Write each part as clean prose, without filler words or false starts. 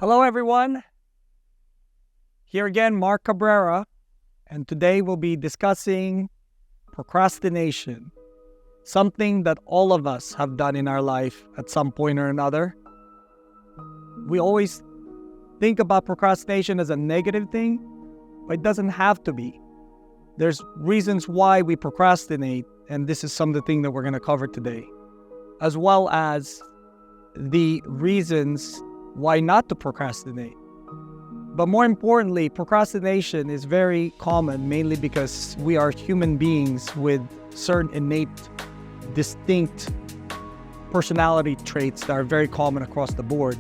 Hello, everyone. Here again, Mark Cabrera, and today we'll be discussing procrastination, something that all of us have done in our life at some point or another. We always think about procrastination as a negative thing, but it doesn't have to be. There's reasons why we procrastinate, and this is some of the things that we're going to cover today, as well as the reasons why not to procrastinate. But more importantly, procrastination is very common, mainly because we are human beings with certain innate, distinct personality traits that are very common across the board.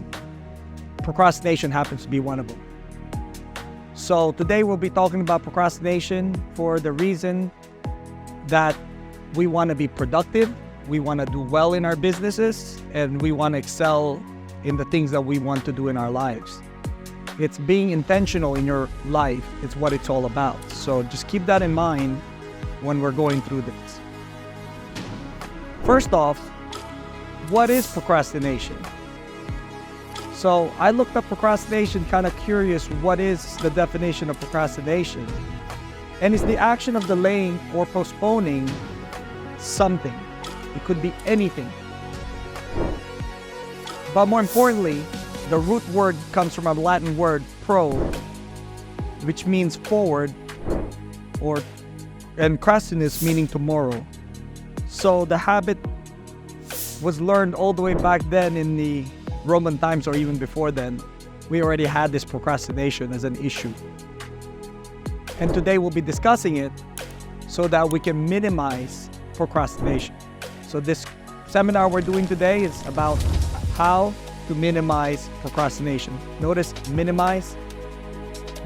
Procrastination happens to be one of them. So today we'll be talking about procrastination for the reason that we want to be productive, we want to do well in our businesses, and we want to excel in the things that we want to do in our lives. It's being intentional in your life. It's what it's all about. So just keep that in mind when we're going through this. First off, what is procrastination? So I looked up procrastination, kind of curious, what is the definition of procrastination? And it's the action of delaying or postponing something. It could be anything. But more importantly, the root word comes from a Latin word, pro, which means forward, and crastinus meaning tomorrow. So the habit was learned all the way back then in the Roman times, or even before then. We already had this procrastination as an issue. And today we'll be discussing it so that we can minimize procrastination. So this seminar we're doing today is about how to minimize procrastination. Notice minimize,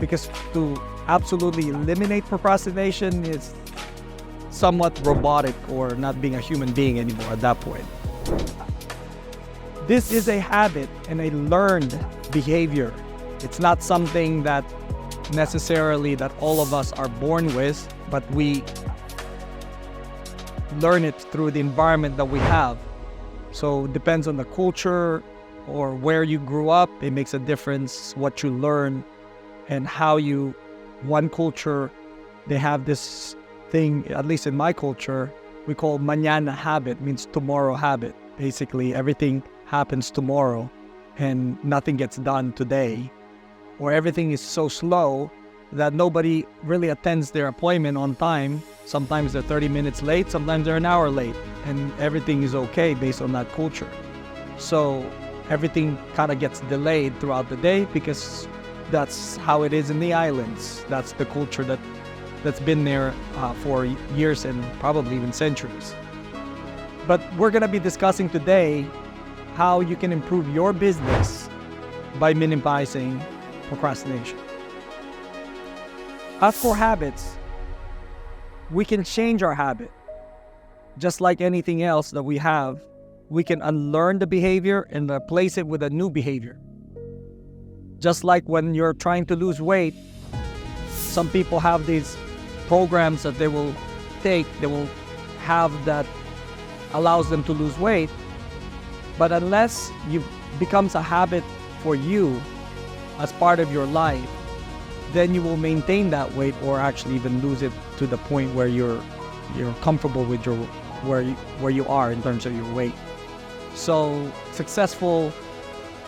because to absolutely eliminate procrastination is somewhat robotic or not being a human being anymore at that point. This is a habit and a learned behavior. It's not something that necessarily that all of us are born with, but we learn it through the environment that we have. So it depends on the culture or where you grew up. It makes a difference what you learn and how you, one culture, they have this thing, at least in my culture, we call mañana habit, means tomorrow habit. Basically, everything happens tomorrow and nothing gets done today. Or everything is so slow that nobody really attends their appointment on time. Sometimes they're 30 minutes late, sometimes they're an hour late, and everything is okay based on that culture. So everything kind of gets delayed throughout the day because that's how it is in the islands. That's the culture that's been there for years and probably even centuries. But we're going to be discussing today how you can improve your business by minimizing procrastination. As for habits, we can change our habit. Just like anything else that we have, we can unlearn the behavior and replace it with a new behavior. Just like when you're trying to lose weight, some people have these programs that they will take, they will have that allows them to lose weight. But unless it becomes a habit for you as part of your life, then you will maintain that weight or actually even lose it to the point where you're comfortable with where you are in terms of your weight. So successful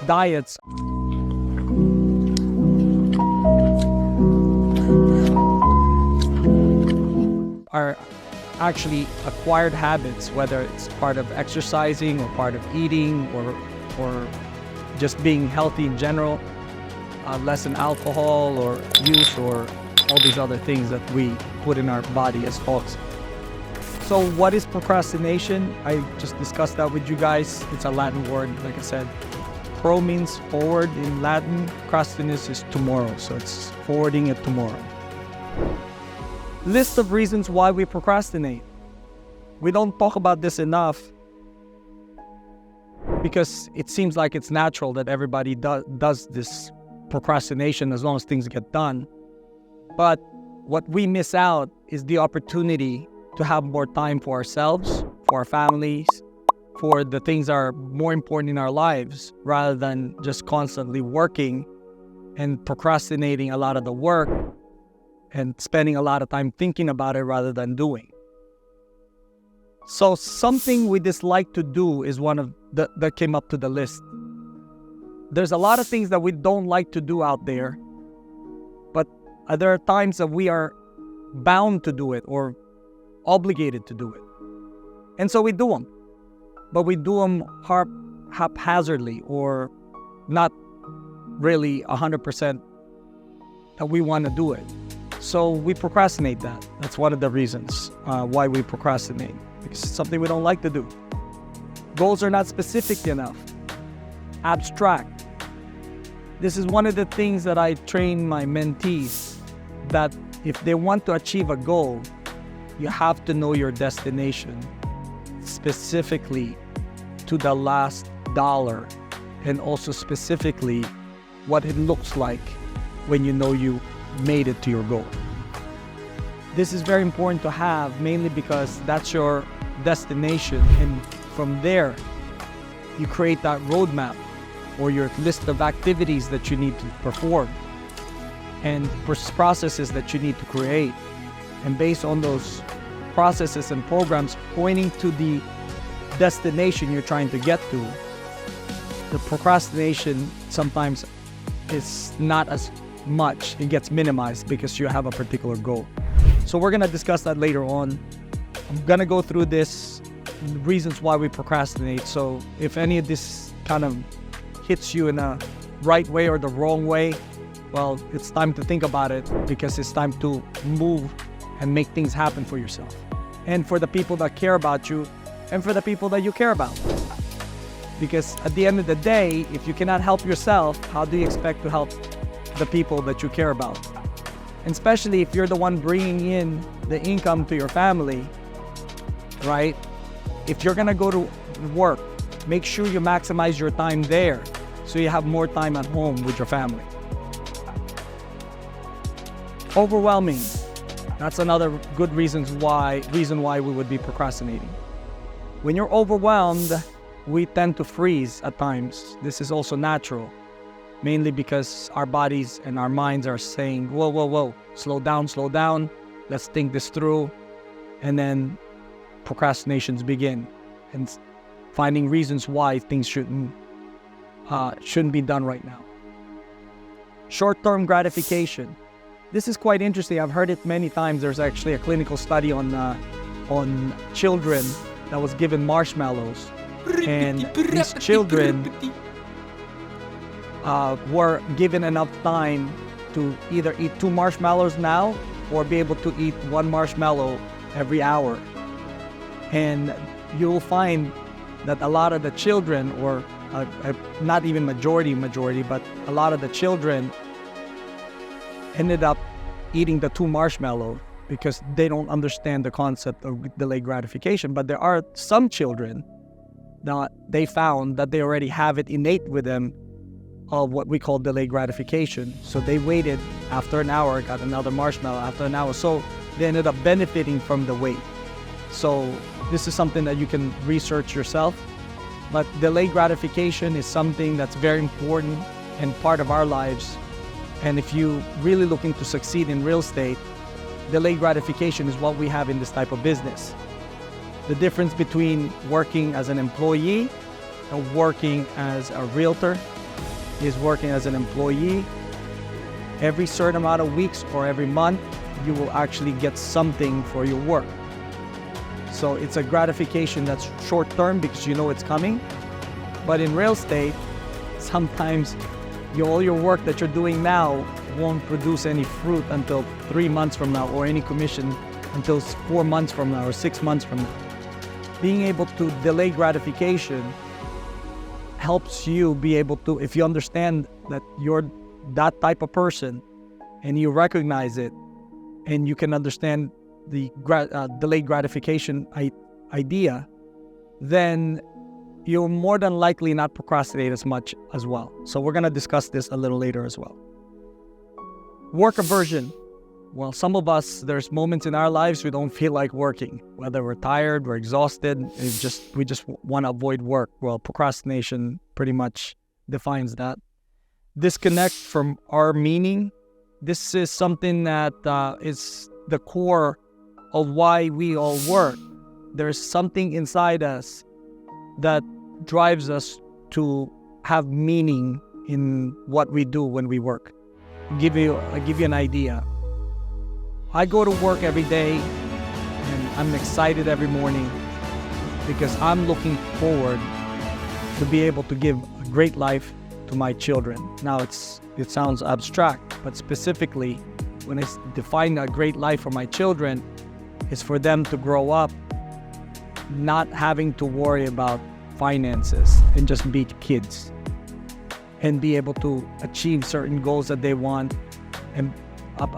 diets are actually acquired habits, whether it's part of exercising or part of eating or just being healthy in general. Less in alcohol or use or all these other things that we put in our body as thoughts. So what is procrastination? I just discussed that with you guys. It's a Latin word, like I said. Pro means forward in Latin. Crastinus is tomorrow, so it's forwarding it tomorrow. List of reasons why we procrastinate. We don't talk about this enough because it seems like it's natural that everybody does this procrastination as long as things get done. But what we miss out is the opportunity to have more time for ourselves, for our families, for the things that are more important in our lives rather than just constantly working and procrastinating a lot of the work and spending a lot of time thinking about it rather than doing. So something we dislike to do is one of that came up to the list. There's a lot of things that we don't like to do out there, but there are times that we are bound to do it or obligated to do it. And so we do them, but we do them haphazardly or not really 100% that we want to do it. So we procrastinate that. That's one of the reasons why we procrastinate, because it's something we don't like to do. Goals are not specific enough, abstract. This is one of the things that I train my mentees, that if they want to achieve a goal, you have to know your destination, specifically to the last dollar, and also specifically what it looks like when you know you made it to your goal. This is very important to have, mainly because that's your destination, and from there you create that roadmap or your list of activities that you need to perform and processes that you need to create. And based on those processes and programs pointing to the destination you're trying to get to, the procrastination sometimes is not as much. It gets minimized because you have a particular goal. So we're going to discuss that later on. I'm going to go through this, reasons why we procrastinate. So if any of this kind of hits you in a right way or the wrong way, well, it's time to think about it, because it's time to move and make things happen for yourself and for the people that care about you and for the people that you care about. Because at the end of the day, if you cannot help yourself, how do you expect to help the people that you care about? And especially if you're the one bringing in the income to your family, right? If you're gonna go to work, make sure you maximize your time there so you have more time at home with your family. Overwhelming. That's another good reason why we would be procrastinating. When you're overwhelmed, we tend to freeze at times. This is also natural, mainly because our bodies and our minds are saying, whoa, slow down, let's think this through. And then procrastinations begin, and finding reasons why things shouldn't be done right now. Short-term gratification. This is quite interesting. I've heard it many times. There's actually a clinical study on children that was given marshmallows, and these children were given enough time to either eat 2 marshmallows now or be able to eat 1 marshmallow every hour. And you'll find that a lot of the children, or not even majority, but a lot of the children ended up eating the 2 marshmallows because they don't understand the concept of delayed gratification. But there are some children that they found that they already have it innate with them of what we call delayed gratification. So they waited, after an hour, got another marshmallow after an hour. So they ended up benefiting from the wait. So this is something that you can research yourself. But delayed gratification is something that's very important and part of our lives. And if you're really looking to succeed in real estate, delayed gratification is what we have in this type of business. The difference between working as an employee and working as a realtor is working as an employee. Every certain amount of weeks or every month, you will actually get something for your work. So it's a gratification that's short-term because you know it's coming. But in real estate, sometimes all your work that you're doing now won't produce any fruit until 3 months from now, or any commission until 4 months from now or 6 months from now. Being able to delay gratification helps you be able to, if you understand that you're that type of person and you recognize it and you can understand the delayed gratification idea, then you'll more than likely not procrastinate as much as well. So we're going to discuss this a little later as well. Work aversion. Well, some of us, there's moments in our lives we don't feel like working, whether we're tired, we're exhausted, we just want to avoid work. Well, procrastination pretty much defines that. Disconnect from our meaning. This is something that is the core of why we all work. There's something inside us that drives us to have meaning in what we do when we work. I'll give you an idea. I go to work every day and I'm excited every morning because I'm looking forward to be able to give a great life to my children. Now it sounds abstract, but specifically when I define a great life for my children, is for them to grow up not having to worry about finances and just be kids and be able to achieve certain goals that they want, and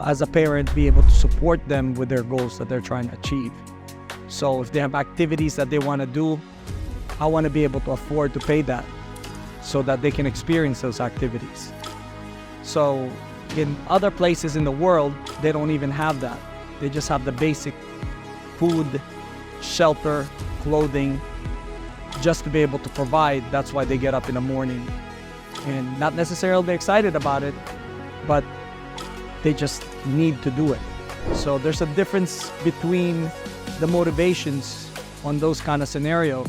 as a parent be able to support them with their goals that they're trying to achieve. So if they have activities that they want to do, I want to be able to afford to pay that so that they can experience those activities. So in other places in the world, they don't even have that. They just have the basic food, shelter, clothing, just to be able to provide. That's why they get up in the morning and not necessarily excited about it, but they just need to do it. So there's a difference between the motivations on those kind of scenario,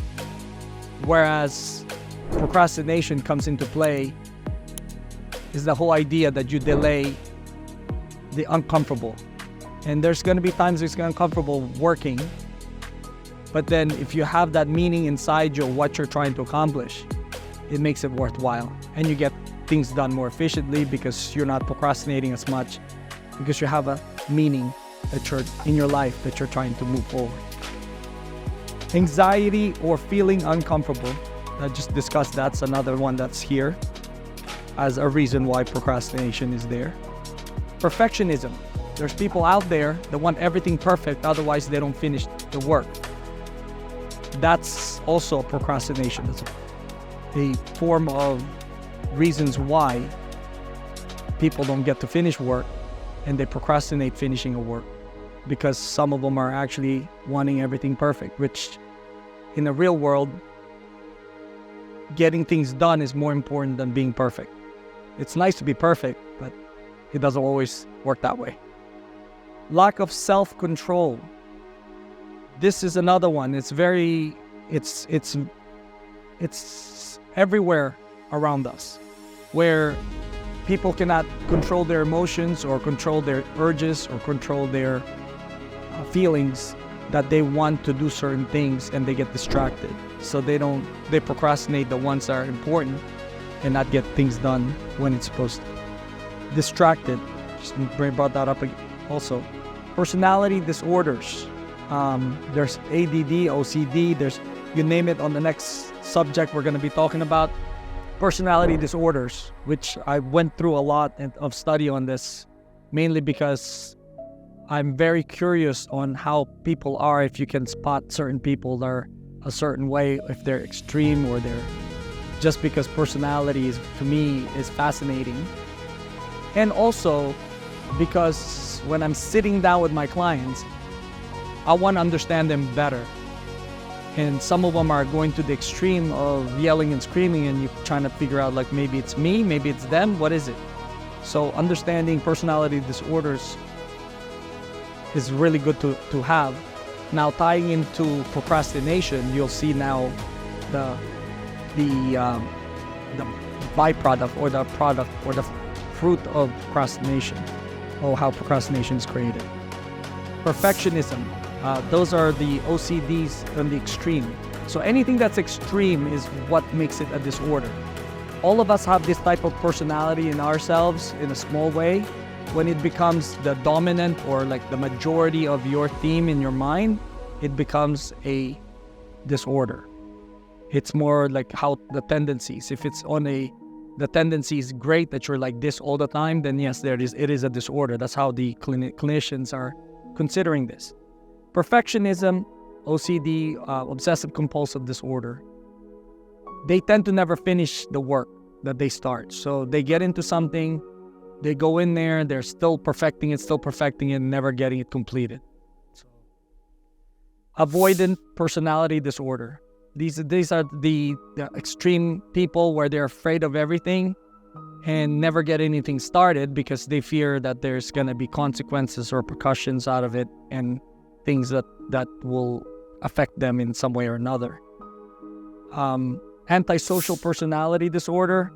whereas procrastination comes into play is the whole idea that you delay the uncomfortable. And there's going to be times it's uncomfortable working, but then if you have that meaning inside you of what you're trying to accomplish, it makes it worthwhile. And you get things done more efficiently because you're not procrastinating as much, because you have a meaning that you're in your life that you're trying to move forward. Anxiety or feeling uncomfortable. I just discussed that's another one that's here as a reason why procrastination is there. Perfectionism. There's people out there that want everything perfect, otherwise they don't finish the work. That's also procrastination. It's a form of reasons why people don't get to finish work and they procrastinate finishing a work, because some of them are actually wanting everything perfect, which in the real world, getting things done is more important than being perfect. It's nice to be perfect, but it doesn't always work that way. Lack of self-control. This is another one. It's everywhere around us, where people cannot control their emotions or control their urges or control their feelings that they want to do certain things, and they get distracted. So they procrastinate the ones that are important and not get things done when it's supposed to. Distracted, just brought that up also. Personality disorders. There's ADD, OCD, there's, you name it, on the next subject we're going to be talking about. Personality disorders, which I went through a lot of study on this, mainly because I'm very curious on how people are, if you can spot certain people that are a certain way, if they're extreme or they're, just because personality is, to me, is fascinating. And also because when I'm sitting down with my clients, I want to understand them better. And some of them are going to the extreme of yelling and screaming, and you're trying to figure out, like, maybe it's me, maybe it's them, what is it? So understanding personality disorders is really good to have. Now, tying into procrastination, you'll see now the byproduct or the product or the fruit of procrastination, or how procrastination is created. Perfectionism. Those are the OCDs on the extreme. So anything that's extreme is what makes it a disorder. All of us have this type of personality in ourselves in a small way. When it becomes the dominant or like the majority of your theme in your mind, it becomes a disorder. It's more like how the tendencies, if it's on the tendency is great that you're like this all the time, then yes, it is a disorder. That's how the clinicians are considering this. Perfectionism, OCD, obsessive compulsive disorder, they tend to never finish the work that they start. So they get into something They go in there, they're still perfecting it, never getting it completed. So, avoidant personality disorder. These are the extreme people where they're afraid of everything and never get anything started because they fear that there's going to be consequences or repercussions out of it and things that will affect them in some way or another. Antisocial personality disorder.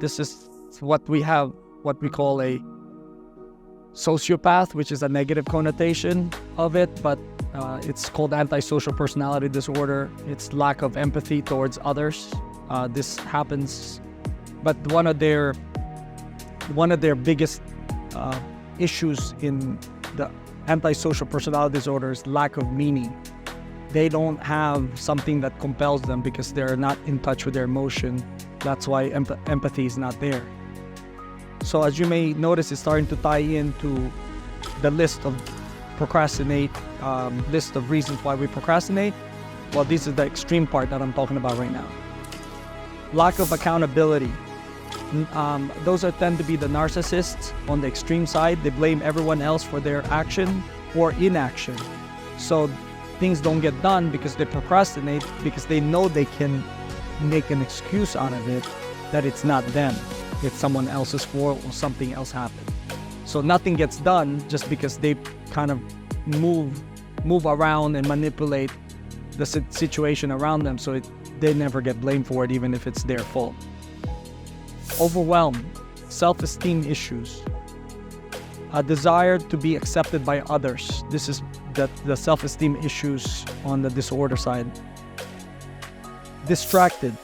This is what we call a sociopath, which is a negative connotation of it, but it's called antisocial personality disorder. It's lack of empathy towards others. This happens, but one of their biggest issues in the antisocial personality disorder is lack of meaning. They don't have something that compels them because they're not in touch with their emotion. That's why empathy is not there. So as you may notice, it's starting to tie into the list of list of reasons why we procrastinate. Well, this is the extreme part that I'm talking about right now. Lack of accountability. Those tend to be the narcissists on the extreme side. They blame everyone else for their action or inaction. So things don't get done because they procrastinate, because they know they can make an excuse out of it that it's not them, it's someone else's fault or something else happened. So nothing gets done just because they kind of move around and manipulate the situation around them, so they never get blamed for it, even if it's their fault. Overwhelm, self-esteem issues, a desire to be accepted by others. This is the self-esteem issues on the disorder side. Distracted.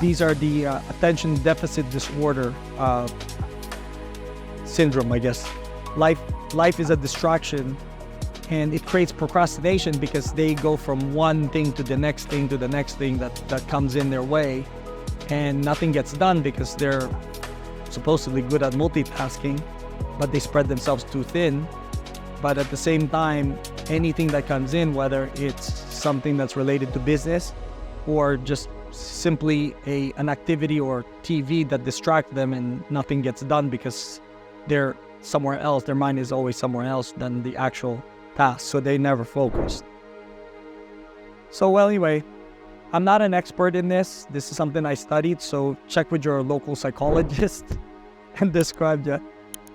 These are the attention deficit disorder syndrome, I guess. Life is a distraction, and it creates procrastination because they go from one thing to the next thing to the next thing that comes in their way, and nothing gets done because they're supposedly good at multitasking, but they spread themselves too thin. But at the same time, anything that comes in, whether it's something that's related to business or just simply an activity or TV that distract them, and nothing gets done because they're somewhere else. Their mind is always somewhere else than the actual task, so they never focus. So, well, anyway, I'm not an expert in this. This is something I studied, so check with your local psychologist and describe it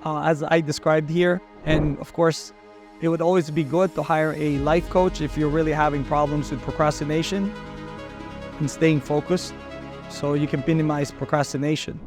as I described here. And of course, it would always be good to hire a life coach if you're really having problems with procrastination and staying focused, so you can minimize procrastination.